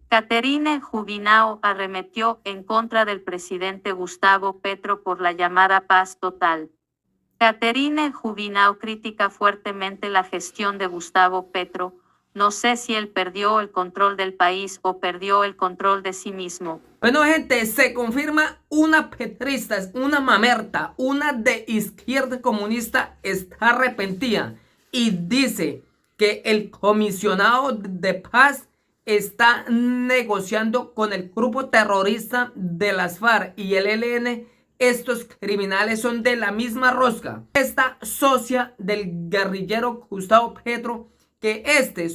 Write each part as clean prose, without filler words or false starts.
Caterine Jubinao arremetió en contra del presidente Gustavo Petro por la llamada paz total. Caterine Jubinao critica fuertemente la gestión de Gustavo Petro. No sé si él perdió el control del país o perdió el control de sí mismo. Bueno, gente, se confirma una petrista, una mamerta, una de izquierda comunista está arrepentida y dice que el comisionado de paz está negociando con el grupo terrorista de las FARC y el ELN. Estos criminales son de la misma rosca. Esta socia del guerrillero Gustavo Petro, que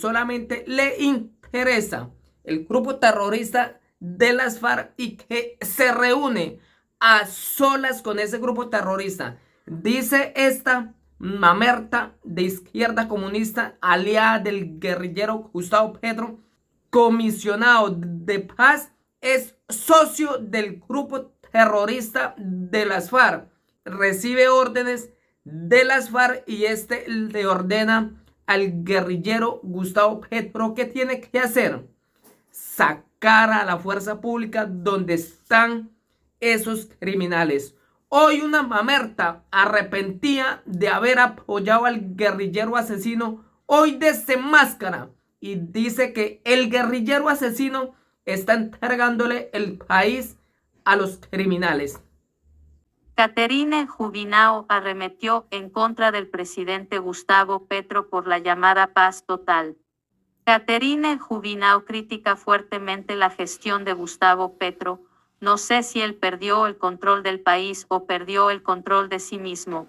solamente le interesa el grupo terrorista de las FARC y que se reúne a solas con ese grupo terrorista. Dice esta mamerta de izquierda comunista, aliada del guerrillero Gustavo Petro, comisionado de paz, es socio del grupo terrorista de las FARC. Recibe órdenes de las FARC y le ordena al guerrillero Gustavo Petro que tiene que hacer: sacar a la fuerza pública donde están esos criminales. Hoy una mamerta arrepentida de haber apoyado al guerrillero asesino, hoy desenmascara y dice que el guerrillero asesino está entregándole el país a los criminales. Caterine Jubinao arremetió en contra del presidente Gustavo Petro por la llamada paz total. Caterine Jubinao critica fuertemente la gestión de Gustavo Petro. No sé si él perdió el control del país o perdió el control de sí mismo.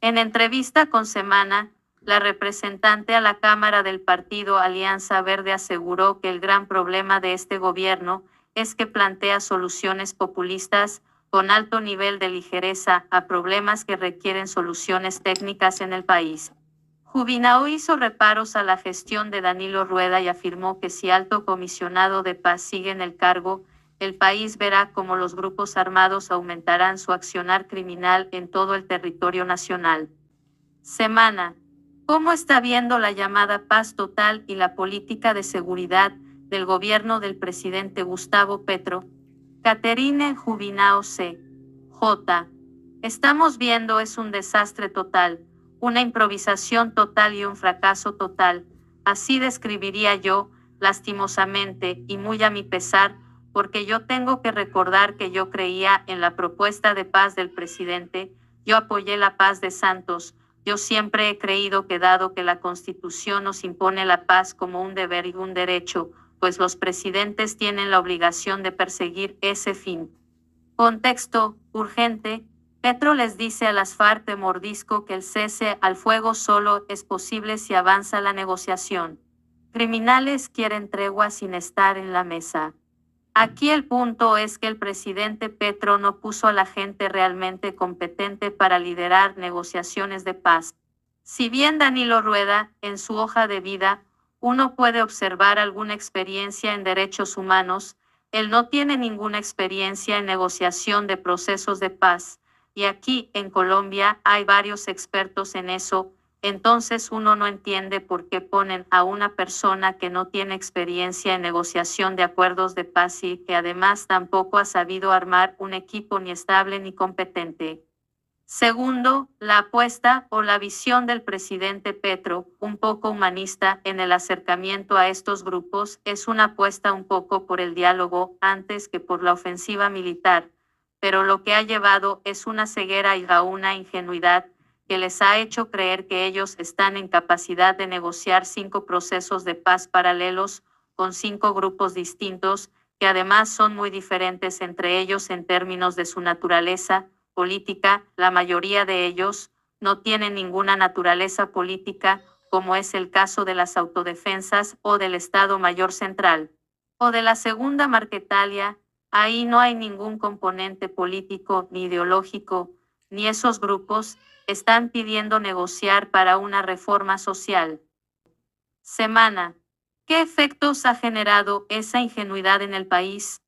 En entrevista con Semana, la representante a la Cámara del partido Alianza Verde aseguró que el gran problema de este gobierno es que plantea soluciones populistas con alto nivel de ligereza a problemas que requieren soluciones técnicas en el país. Jubinao hizo reparos a la gestión de Danilo Rueda y afirmó que si Alto Comisionado de Paz sigue en el cargo, el país verá cómo los grupos armados aumentarán su accionar criminal en todo el territorio nacional. Semana. ¿Cómo está viendo la llamada paz total y la política de seguridad del gobierno del presidente Gustavo Petro? Caterine Jubinao C.J. Estamos viendo es un desastre total, una improvisación total y un fracaso total. Así describiría yo, lastimosamente y muy a mi pesar, porque yo tengo que recordar que yo creía en la propuesta de paz del presidente, yo apoyé la paz de Santos. Yo siempre he creído que dado que la Constitución nos impone la paz como un deber y un derecho, pues los presidentes tienen la obligación de perseguir ese fin. Contexto urgente. Petro les dice a las FARC de mordisco que el cese al fuego solo es posible si avanza la negociación. Criminales quieren tregua sin estar en la mesa. Aquí el punto es que el presidente Petro no puso a la gente realmente competente para liderar negociaciones de paz. Si bien Danilo Rueda, en su hoja de vida, uno puede observar alguna experiencia en derechos humanos, él no tiene ninguna experiencia en negociación de procesos de paz, y aquí, en Colombia, hay varios expertos en eso. Entonces uno no entiende por qué ponen a una persona que no tiene experiencia en negociación de acuerdos de paz y que además tampoco ha sabido armar un equipo ni estable ni competente. Segundo, la apuesta o la visión del presidente Petro, un poco humanista en el acercamiento a estos grupos, es una apuesta un poco por el diálogo antes que por la ofensiva militar, pero lo que ha llevado es una ceguera y a una ingenuidad que les ha hecho creer que ellos están en capacidad de negociar 5 procesos de paz paralelos con 5 grupos distintos, que además son muy diferentes entre ellos en términos de su naturaleza política. La mayoría de ellos no tienen ninguna naturaleza política, como es el caso de las autodefensas o del Estado Mayor Central, o de la Segunda Marquetalia. Ahí no hay ningún componente político ni ideológico, ni esos grupos están pidiendo negociar para una reforma social. Semana. ¿Qué efectos ha generado esa ingenuidad en el país?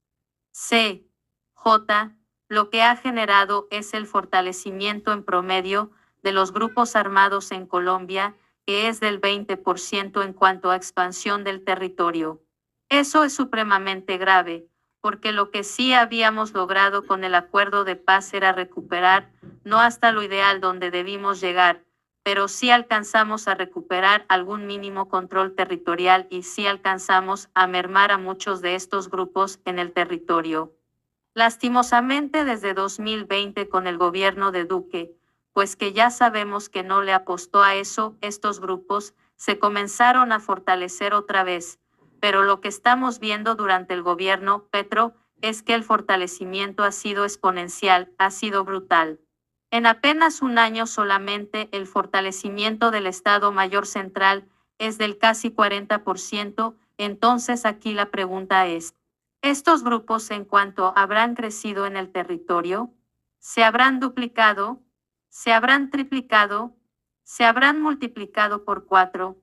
C.J. Lo que ha generado es el fortalecimiento en promedio de los grupos armados en Colombia, que es del 20% en cuanto a expansión del territorio. Eso es supremamente grave, porque lo que sí habíamos logrado con el acuerdo de paz era recuperar, no hasta lo ideal donde debimos llegar, pero sí alcanzamos a recuperar algún mínimo control territorial y sí alcanzamos a mermar a muchos de estos grupos en el territorio. Lastimosamente desde 2020 con el gobierno de Duque, pues que ya sabemos que no le apostó a eso, estos grupos se comenzaron a fortalecer otra vez, pero lo que estamos viendo durante el gobierno Petro es que el fortalecimiento ha sido exponencial, ha sido brutal. En apenas un año solamente el fortalecimiento del Estado Mayor Central es del casi 40%, entonces aquí la pregunta es, ¿estos grupos en cuanto habrán crecido en el territorio? ¿Se habrán duplicado? ¿Se habrán triplicado? ¿Se habrán multiplicado por 4?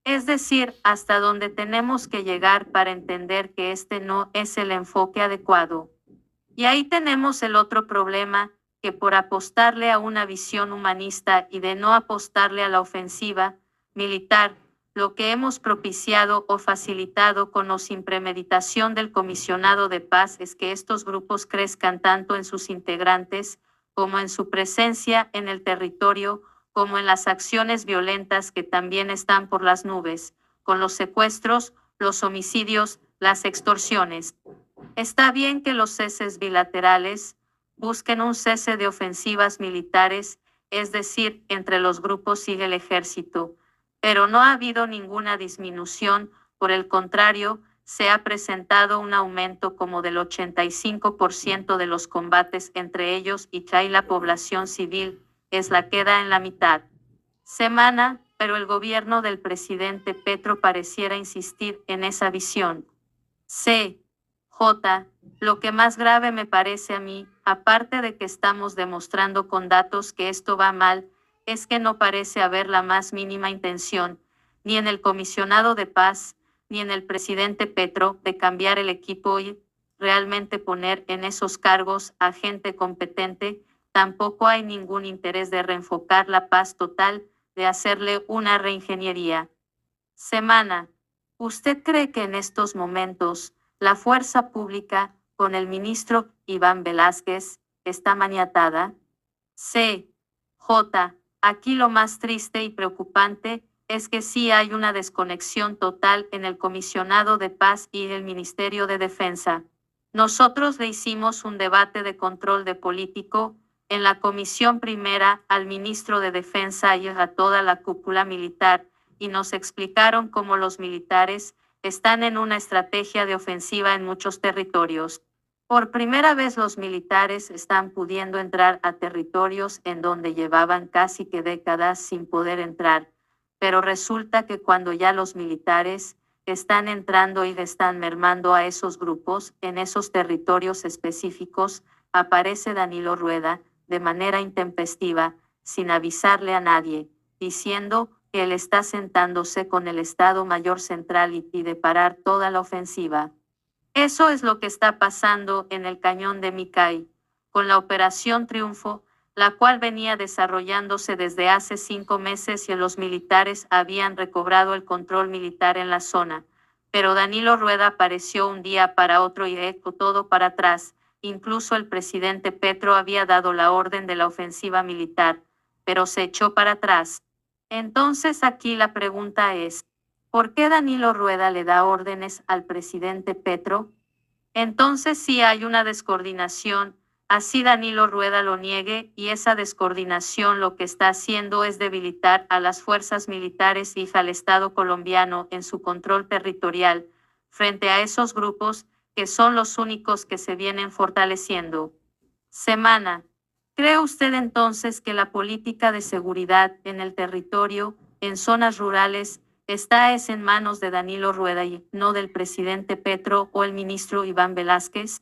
Es decir, hasta donde tenemos que llegar para entender que este no es el enfoque adecuado. Y ahí tenemos el otro problema, que por apostarle a una visión humanista y de no apostarle a la ofensiva militar, lo que hemos propiciado o facilitado con o sin premeditación del comisionado de paz es que estos grupos crezcan tanto en sus integrantes como en su presencia en el territorio, como en las acciones violentas que también están por las nubes, con los secuestros, los homicidios, las extorsiones. Está bien que los ceses bilaterales busquen un cese de ofensivas militares, es decir, entre los grupos y el ejército, pero no ha habido ninguna disminución, por el contrario, se ha presentado un aumento como del 85% de los combates entre ellos y la población civil, es la queda en la mitad. Semana, pero el gobierno del presidente Petro pareciera insistir en esa visión. Lo que más grave me parece a mí, aparte de que estamos demostrando con datos que esto va mal, es que no parece haber la más mínima intención, ni en el comisionado de paz, ni en el presidente Petro, de cambiar el equipo y realmente poner en esos cargos a gente competente. Tampoco hay ningún interés de reenfocar la paz total, de hacerle una reingeniería. Semana, ¿usted cree que en estos momentos la fuerza pública, con el ministro Iván Velázquez, está maniatada? Aquí lo más triste y preocupante es que sí hay una desconexión total en el comisionado de paz y el Ministerio de Defensa. Nosotros le hicimos un debate de control de político en la comisión primera al ministro de Defensa y a toda la cúpula militar, y nos explicaron cómo los militares están en una estrategia de ofensiva en muchos territorios. Por primera vez los militares están pudiendo entrar a territorios en donde llevaban casi que décadas sin poder entrar, pero resulta que cuando ya los militares están entrando y están mermando a esos grupos en esos territorios específicos, aparece Danilo Rueda de manera intempestiva, sin avisarle a nadie, diciendo que él está sentándose con el Estado Mayor Central y de parar toda la ofensiva. Eso es lo que está pasando en el cañón de Micay, con la Operación Triunfo, la cual venía desarrollándose desde hace 5 meses y los militares habían recobrado el control militar en la zona. Pero Danilo Rueda apareció un día para otro y dejó todo para atrás. Incluso el presidente Petro había dado la orden de la ofensiva militar, pero se echó para atrás. Entonces aquí la pregunta es, ¿por qué Danilo Rueda le da órdenes al presidente Petro? Entonces sí hay una descoordinación, así Danilo Rueda lo niegue, y esa descoordinación lo que está haciendo es debilitar a las fuerzas militares y al Estado colombiano en su control territorial, frente a esos grupos que son los únicos que se vienen fortaleciendo. Semana. ¿Cree usted entonces que la política de seguridad en el territorio, en zonas rurales, está en manos de Danilo Rueda y no del presidente Petro o el ministro Iván Velázquez?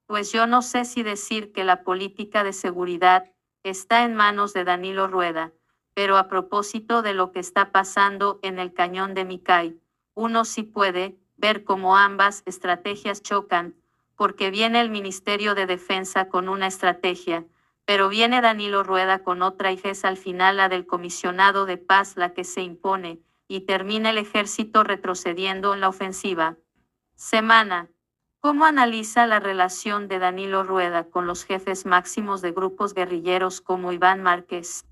Pues yo no sé si decir que la política de seguridad está en manos de Danilo Rueda, pero a propósito de lo que está pasando en el cañón de Micay, uno sí puede ver cómo ambas estrategias chocan, porque viene el Ministerio de Defensa con una estrategia, pero viene Danilo Rueda con otra y es al final la del comisionado de paz la que se impone, y termina el ejército retrocediendo en la ofensiva. Semana. ¿Cómo analiza la relación de Danilo Rueda con los jefes máximos de grupos guerrilleros como Iván Márquez?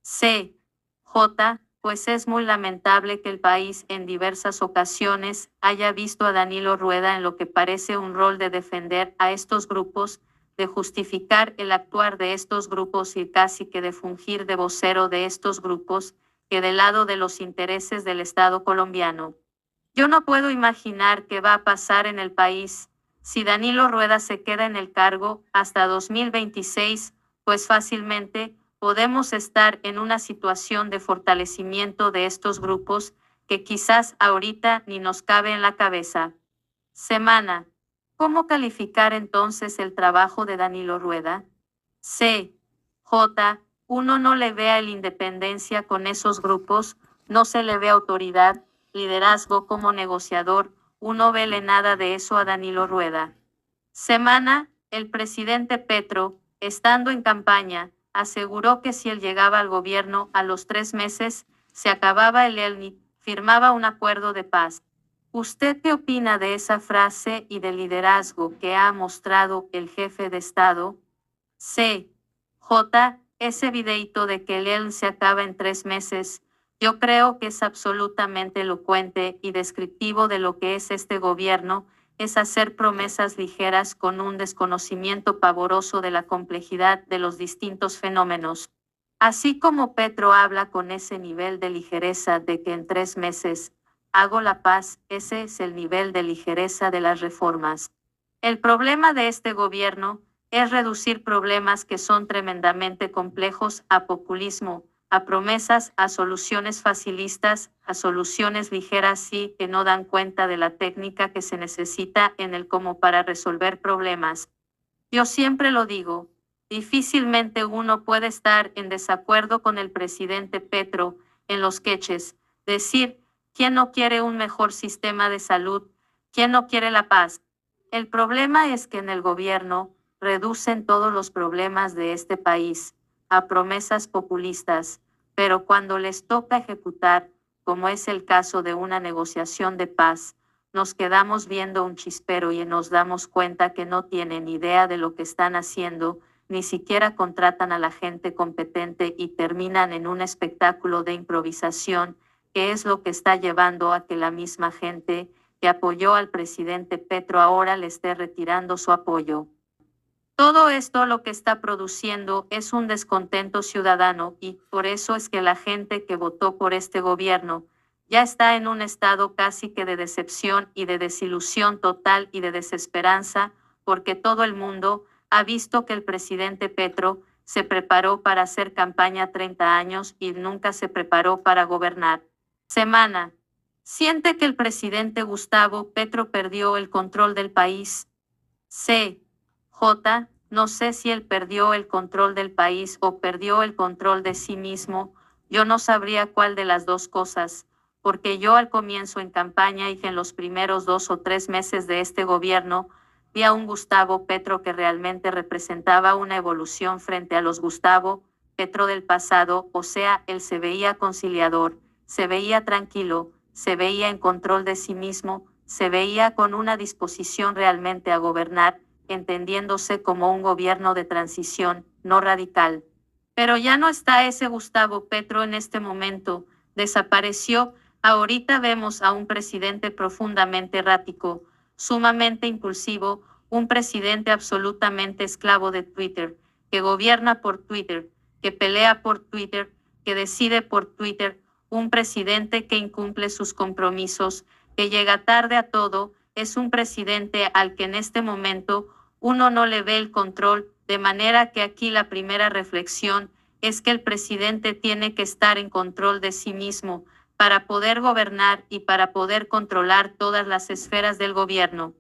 C. J. Pues es muy lamentable que el país en diversas ocasiones haya visto a Danilo Rueda en lo que parece un rol de defender a estos grupos, de justificar el actuar de estos grupos y casi que de fungir de vocero de estos grupos, que del lado de los intereses del Estado colombiano. Yo no puedo imaginar qué va a pasar en el país si Danilo Rueda se queda en el cargo hasta 2026, pues fácilmente podemos estar en una situación de fortalecimiento de estos grupos que quizás ahorita ni nos cabe en la cabeza. Semana. ¿Cómo calificar entonces el trabajo de Danilo Rueda? C. J. Uno no le vea la independencia con esos grupos, no se le ve autoridad, liderazgo como negociador, uno vele nada de eso a Danilo Rueda. Semana. El presidente Petro, estando en campaña, aseguró que si él llegaba al gobierno a los 3 meses, se acababa el ELN, firmaba un acuerdo de paz. ¿Usted qué opina de esa frase y del liderazgo que ha mostrado el jefe de Estado? C. J. Ese videíto de que el ELN se acaba en 3 meses, yo creo que es absolutamente elocuente y descriptivo de lo que es este gobierno, es hacer promesas ligeras con un desconocimiento pavoroso de la complejidad de los distintos fenómenos. Así como Petro habla con ese nivel de ligereza de que en 3 meses hago la paz, ese es el nivel de ligereza de las reformas. El problema de este gobierno es reducir problemas que son tremendamente complejos a populismo, a promesas, a soluciones facilistas, a soluciones ligeras y que no dan cuenta de la técnica que se necesita en el cómo para resolver problemas. Yo siempre lo digo, difícilmente uno puede estar en desacuerdo con el presidente Petro en los queches, decir, ¿quién no quiere un mejor sistema de salud? ¿Quién no quiere la paz? El problema es que en el gobierno reducen todos los problemas de este país a promesas populistas, pero cuando les toca ejecutar, como es el caso de una negociación de paz, nos quedamos viendo un chispero y nos damos cuenta que no tienen idea de lo que están haciendo, ni siquiera contratan a la gente competente y terminan en un espectáculo de improvisación, que es lo que está llevando a que la misma gente que apoyó al presidente Petro ahora le esté retirando su apoyo. Todo esto lo que está produciendo es un descontento ciudadano y por eso es que la gente que votó por este gobierno ya está en un estado casi que de decepción y de desilusión total y de desesperanza, porque todo el mundo ha visto que el presidente Petro se preparó para hacer campaña 30 años y nunca se preparó para gobernar. Semana. ¿Siente que el presidente Gustavo Petro perdió el control del país? C. J. No sé si él perdió el control del país o perdió el control de sí mismo. Yo no sabría cuál de las dos cosas, porque yo al comienzo en campaña y en los primeros 2 o 3 meses de este gobierno vi a un Gustavo Petro que realmente representaba una evolución frente a los Gustavo Petro del pasado, o sea, él se veía conciliador, se veía tranquilo, se veía en control de sí mismo, se veía con una disposición realmente a gobernar, entendiéndose como un gobierno de transición, no radical. Pero ya no está ese Gustavo Petro en este momento, desapareció. Ahorita vemos a un presidente profundamente errático, sumamente impulsivo, un presidente absolutamente esclavo de Twitter, que gobierna por Twitter, que pelea por Twitter, que decide por Twitter, un presidente que incumple sus compromisos, que llega tarde a todo, es un presidente al que en este momento uno no le ve el control, de manera que aquí la primera reflexión es que el presidente tiene que estar en control de sí mismo para poder gobernar y para poder controlar todas las esferas del gobierno.